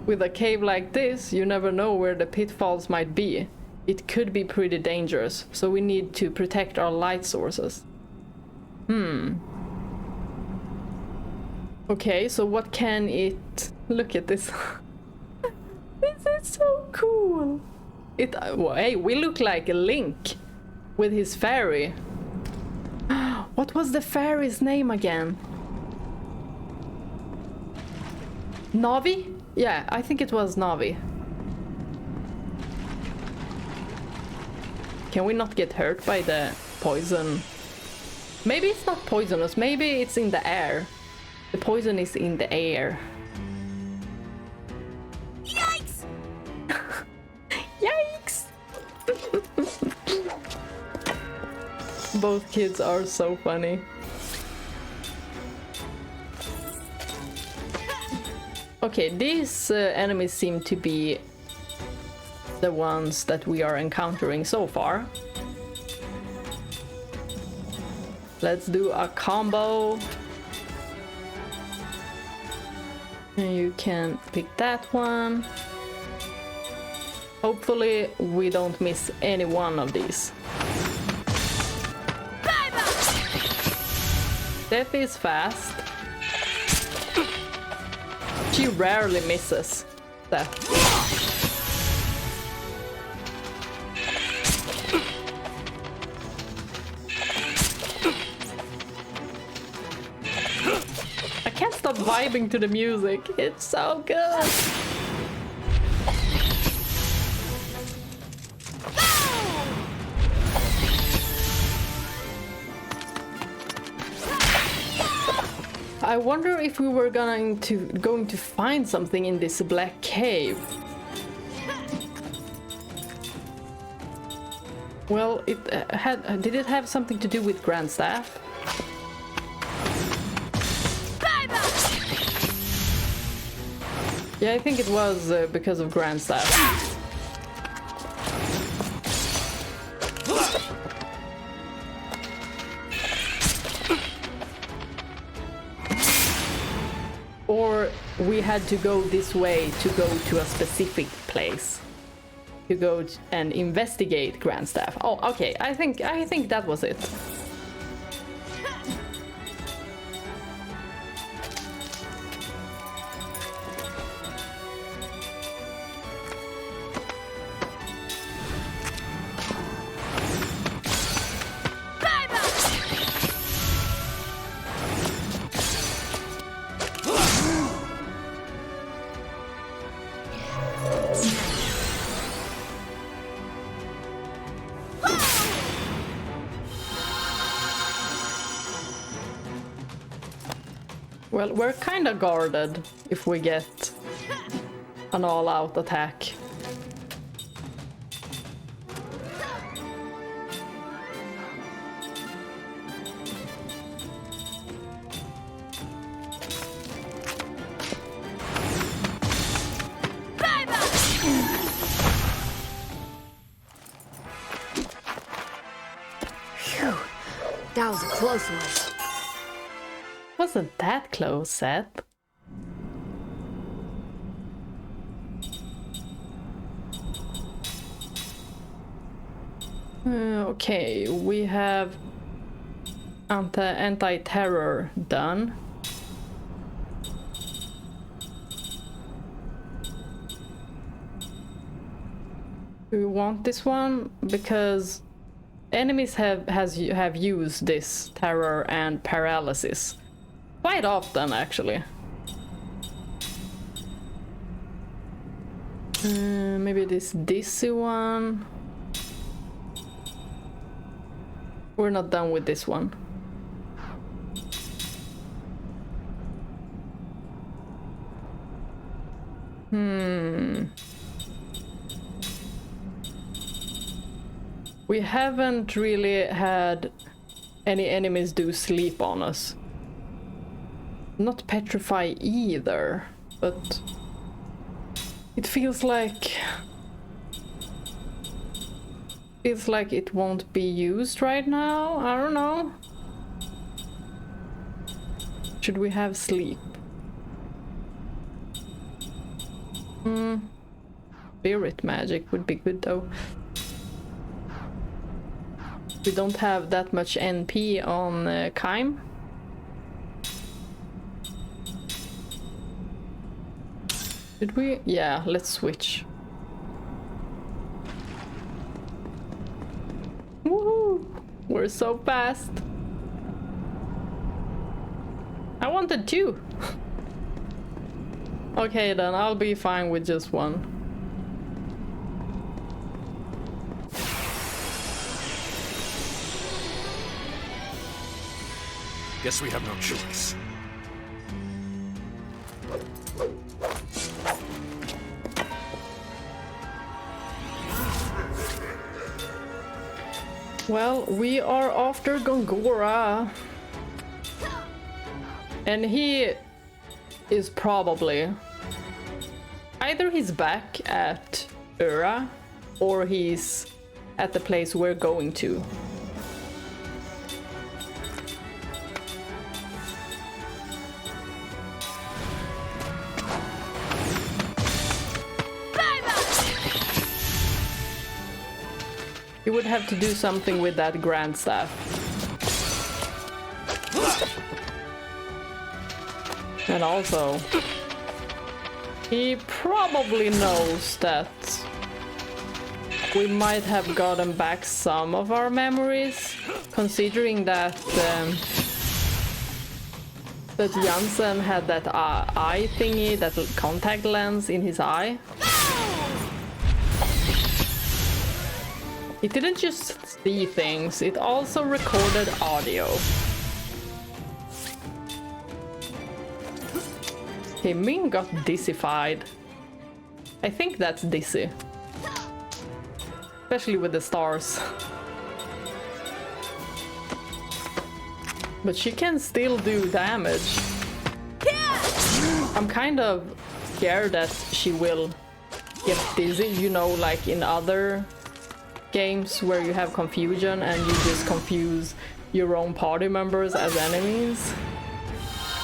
With a cave like this, you never know where the pitfalls might be. It could be pretty dangerous, so we need to protect our light sources. Okay, so what can it... Look at this. This is so cool. Well, hey, we look like a Link with his fairy. What was the fairy's name again? Navi? Yeah, I think it was Navi. Can we not get hurt by the poison? Maybe it's not poisonous, maybe it's in the air. The poison is in the air. Yikes! Yikes! Both kids are so funny. Okay, these enemies seem to be the ones that we are encountering so far. Let's do a combo. And you can pick that one. Hopefully we don't miss any one of these. Seth is fast. She rarely misses Seth. I can't stop vibing to the music. It's so good. I wonder if we were going to find something in this black cave. Well, it did it have something to do with Grand Staff? Yeah, I think it was because of Grand Staff. Or we had to go this way to go to a specific place. To go and investigate Grand Staff. Oh, okay. I think that was it. Well, we're kinda guarded if we get an all-out attack. Phew, that was a close one. Wasn't that close, Seth? Okay, we have anti-terror done. Do we want this one? Because enemies have used this terror and paralysis quite often, actually. Maybe this dizzy one. We're not done with this one. We haven't really had any enemies do sleep on us. Not petrify either, but it feels like it won't be used right now. I don't know. Should we have sleep? Spirit magic would be good though. We don't have that much NP on Kaim. Did we? Yeah, let's switch. Woohoo! We're so fast. I wanted two. Okay, then I'll be fine with just one. Guess we have no choice. Well, we are after Gongora. And he is probably... either he's back at Ura, or he's at the place we're going to. You would have to do something with that Grand Staff. And also, he probably knows that we might have gotten back some of our memories, considering that that Jansen had that eye thingy, that contact lens in his eye. It didn't just see things, it also recorded audio. Okay, Ming got dizzified. I think that's dizzy. Especially with the stars. But she can still do damage. I'm kind of scared that she will get dizzy, you know, like in other games where you have confusion and you just confuse your own party members as enemies.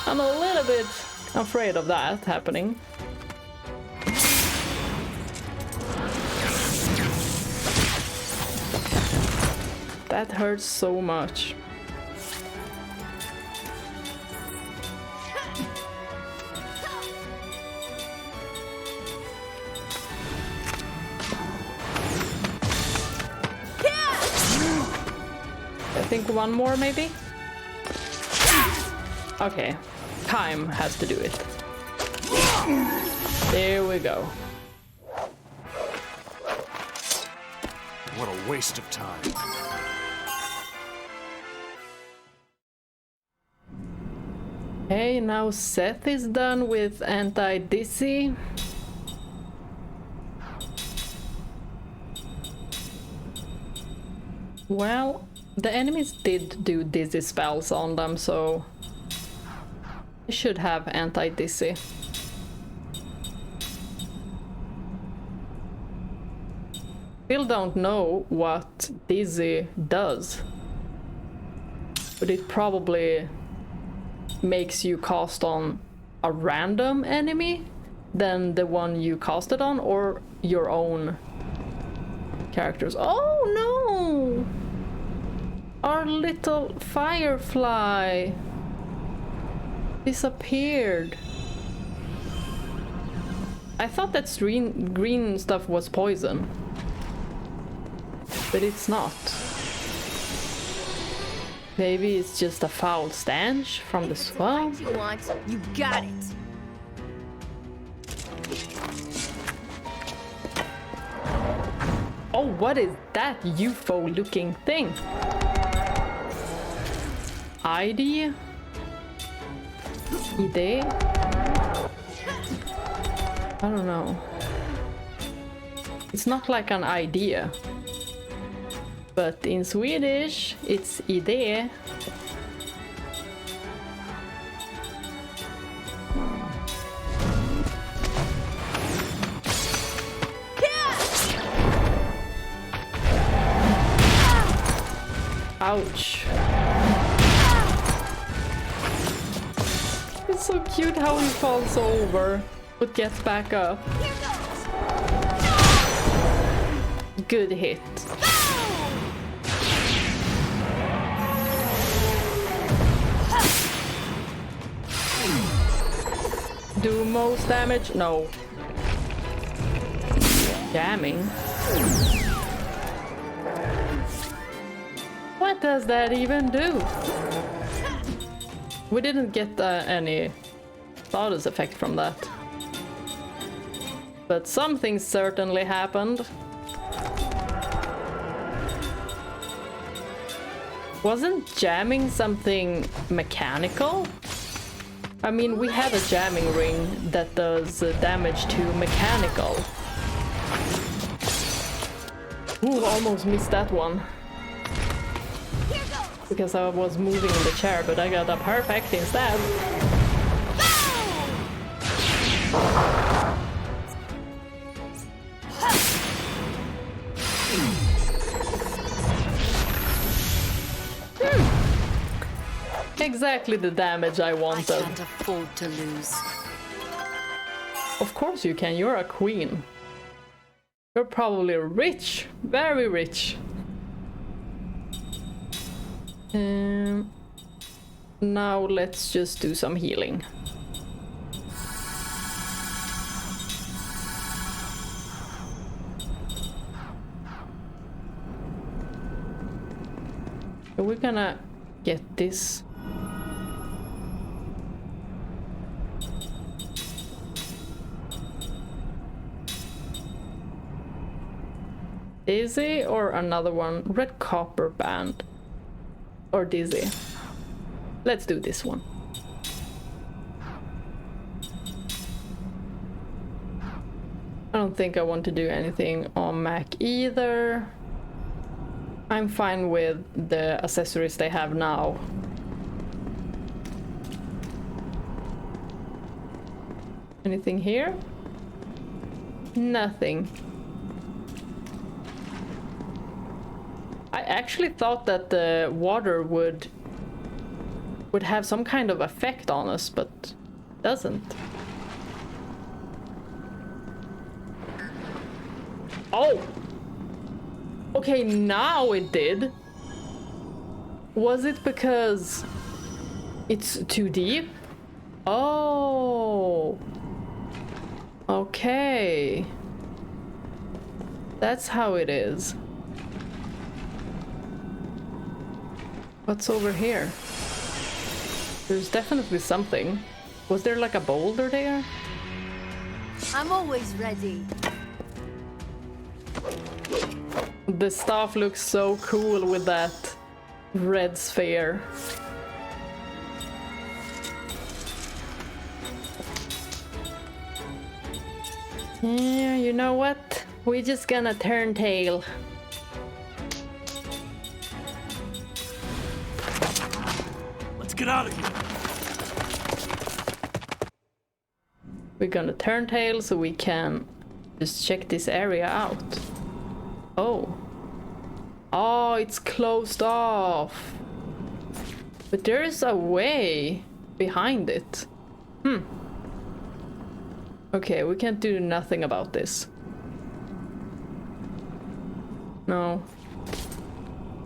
I'm a little bit afraid of that happening. That hurts so much. I think one more, maybe? Okay, Kaim has to do it. There we go. What a waste of time. Okay, now Seth is done with anti-dizzy. Well, the enemies did do dizzy spells on them, so I should have anti-dizzy. Still don't know what dizzy does, but it probably makes you cast on a random enemy than the one you cast it on, or your own characters. Oh no! Our little firefly disappeared. I thought that green stuff was poison, but it's not. Maybe it's just a foul stench from the swamp. You want? You got it. Oh, what is that UFO-looking thing? ID? ID? I don't know. It's not like an idea. But in Swedish, it's idé. Ouch. It's so cute how he falls over, but gets back up. Good hit. Do most damage? No. Jamming. What does that even do? We didn't get any status effect from that. But something certainly happened. Wasn't jamming something mechanical? I mean, we have a jamming ring that does damage to mechanical. Ooh, almost missed that one. because I was moving in the chair, but I got a perfect instead. Exactly the damage I wanted. I can't afford to lose. Of course you can, you're a queen. You're probably rich, very rich. Now let's just do some healing. So we're gonna get this. Dizzy or another one? Red copper band. Or dizzy. Let's do this one. I don't think I want to do anything on Mack either. I'm fine with the accessories they have now. Anything here? Nothing. I actually thought that the water would have some kind of effect on us, but doesn't. Oh! Okay, now it did. Was it because it's too deep? Oh. Okay. That's how it is. What's over here? There's definitely something. Was there like a boulder there? I'm always ready. The staff looks so cool with that red sphere. Yeah, you know what? We're just gonna turn tail. Let's get out of here. We're gonna turn tail so we can just check this area out. Oh. Oh, it's closed off. But there is a way behind it. Okay, we can't do nothing about this. No.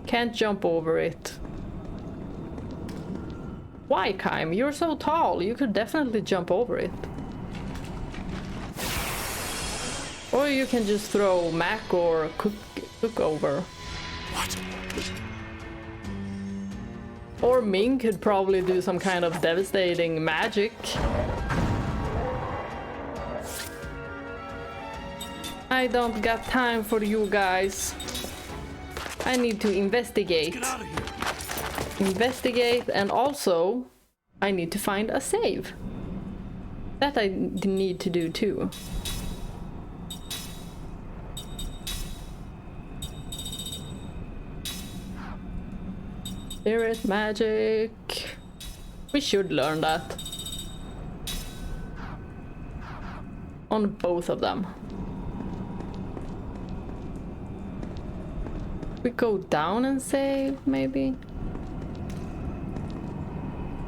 Can't jump over it. Why, Kaim? You're so tall. You could definitely jump over it. Or you can just throw Mack or Cooke over. What? Or Ming could probably do some kind of devastating magic. I don't got time for you guys. I need to investigate. Get out of here. Investigate, and also I need to find a save. That I need to do too. Spirit magic. We should learn that. On both of them. We go down and save, maybe?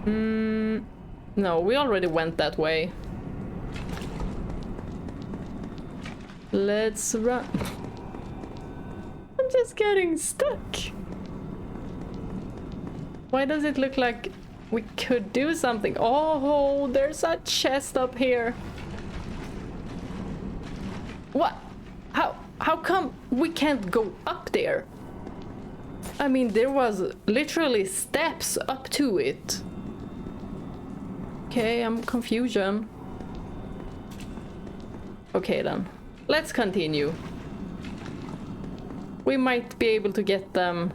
No, we already went that way. Let's run. I'm just getting stuck. Why does it look like we could do something? Oh, there's a chest up here. What? How come we can't go up there? I mean, there was literally steps up to it. Okay, I'm confusion. Okay then, let's continue. We might be able to get them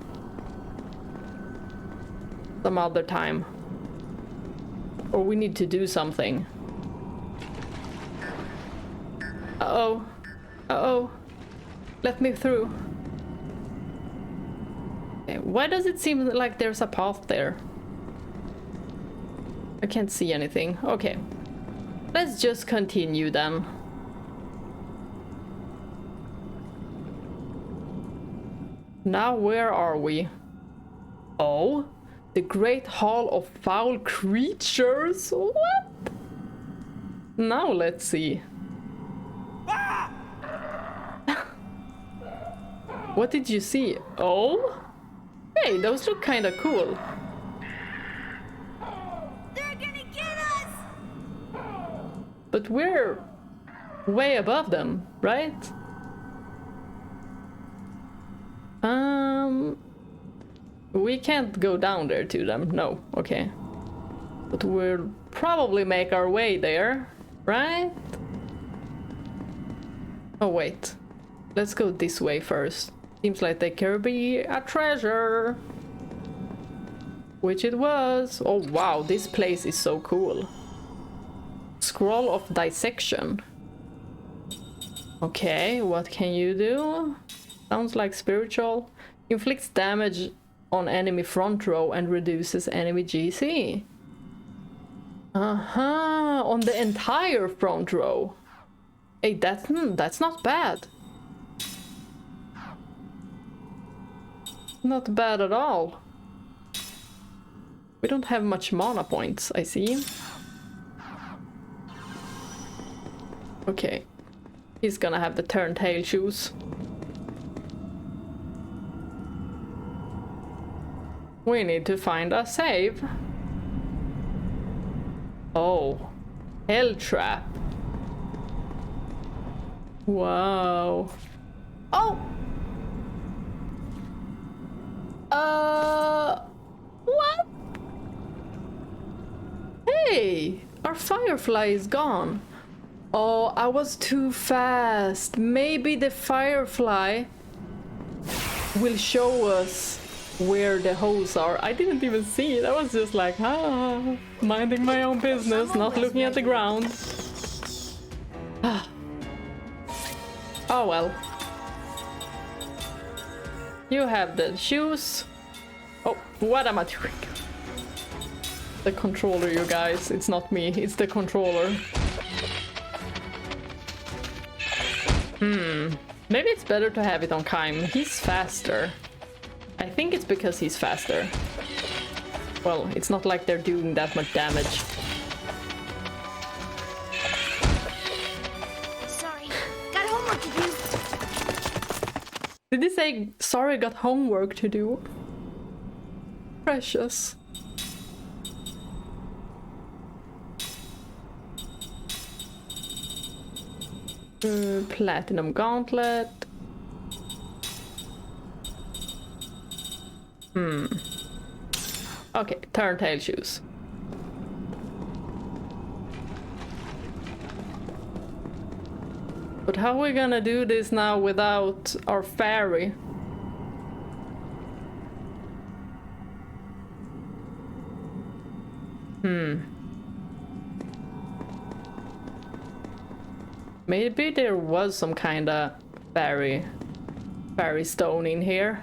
some other time. Or we need to do something. Uh-oh. Uh-oh. Let me through. Okay, why does it seem like there's a path there? I can't see anything. Okay. Let's just continue then. Now where are we? Oh, the Great Hall of Foul Creatures? What? Now let's see. What did you see? Oh? Hey, those look kinda cool. They're gonna get us! But we're way above them, right? We can't go down there to them. No, okay. But we'll probably make our way there, right? Oh, wait. Let's go this way first. Seems like there could be a treasure. Which it was. Oh, wow, this place is so cool. Scroll of Dissection. Okay, what can you do? Sounds like spiritual. Inflicts damage on enemy front row and reduces enemy GC. On the entire front row. Hey, that's not bad. Not bad at all. We don't have much mana points, I see. Okay. He's gonna have the turntail shoes. We need to find a save. Oh. Hell trap. Wow. Oh! What? Hey! Our firefly is gone. Oh, I was too fast. Maybe the firefly will show us where the holes are. I didn't even see it. I was just like, minding my own business, not looking at the ground. Oh well. You have the shoes. Oh, what am I doing? The controller, you guys. It's not me, it's the controller. Maybe it's better to have it on Kaim. He's faster. I think it's because he's faster. Well, it's not like they're doing that much damage. Sorry, got homework to do. Did he say, sorry, got homework to do? Precious. Platinum gauntlet. Okay, turntail shoes. But how are we gonna do this now without our fairy? Maybe there was some kind of fairy stone in here.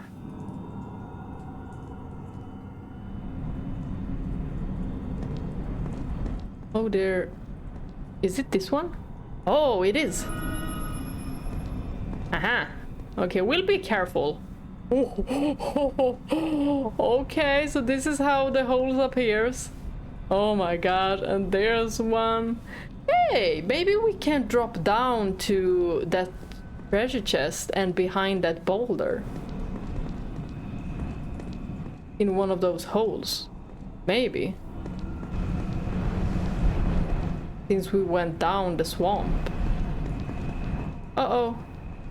Oh, there... Is it this one? Oh, it is! Aha! Okay, we'll be careful. Okay, so this is how the holes appears. Oh my god, and there's one. Hey, maybe we can drop down to that treasure chest and behind that boulder. In one of those holes. Maybe. Since we went down the swamp. Uh-oh.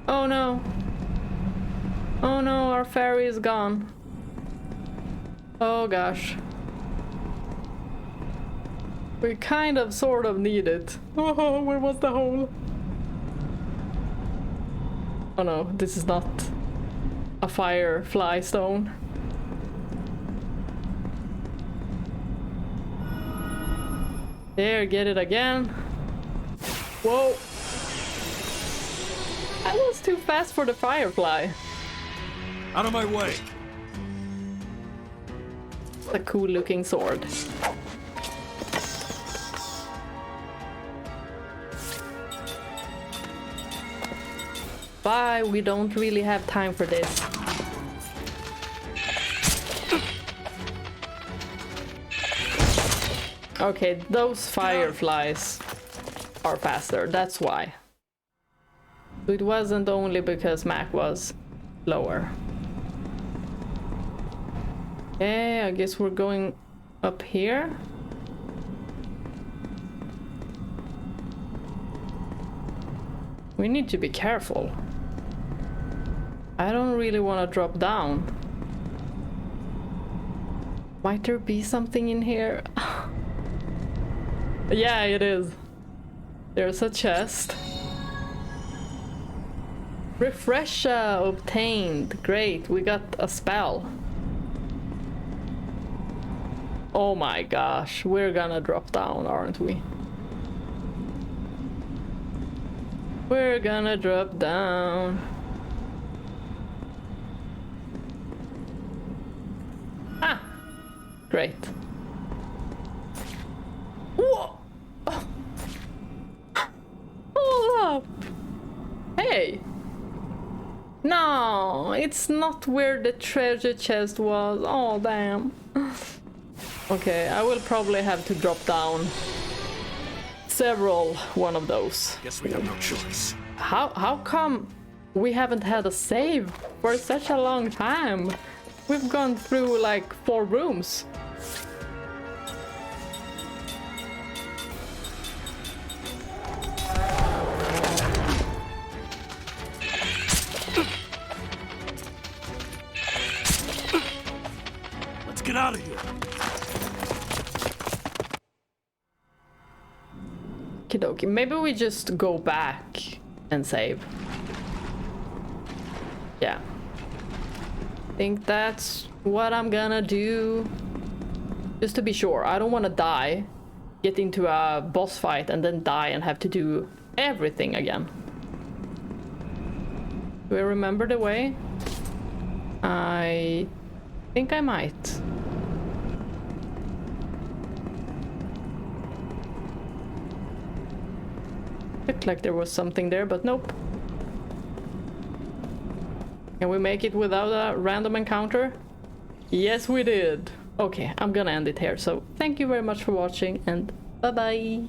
Oh no. Oh no, our fairy is gone. Oh gosh. We kind of, sort of need it. Oh, where was the hole? Oh no, this is not a firefly stone. There, get it again. Whoa. I was too fast for the firefly. Out of my way! a cool looking sword. Bye, we don't really have time for this. Okay, those fireflies are faster, that's why. So it wasn't only because Mack was lower. Okay, I guess we're going up here. We need to be careful. I don't really want to drop down. Might there be something in here? Yeah, it is. There's a chest. Refresher obtained. Great, we got a spell. Oh my gosh, we're gonna drop down, aren't we? We're gonna drop down. Ah! Great. Whoa! Hold up! Hey! No, it's not where the treasure chest was. Oh, damn. Okay, I will probably have to drop down several one of those. Guess we have no choice. How come we haven't had a save for such a long time? We've gone through like 4 rooms. Let's get out of here. Okie maybe we just go back and save. Yeah. I think that's what I'm gonna do. Just to be sure, I don't want to die, get into a boss fight and then die and have to do everything again. Do I remember the way? I think I might. Looked like there was something there, but nope. Can we make it without a random encounter? Yes, we did. Okay, I'm gonna end it here. So thank you very much for watching and bye-bye.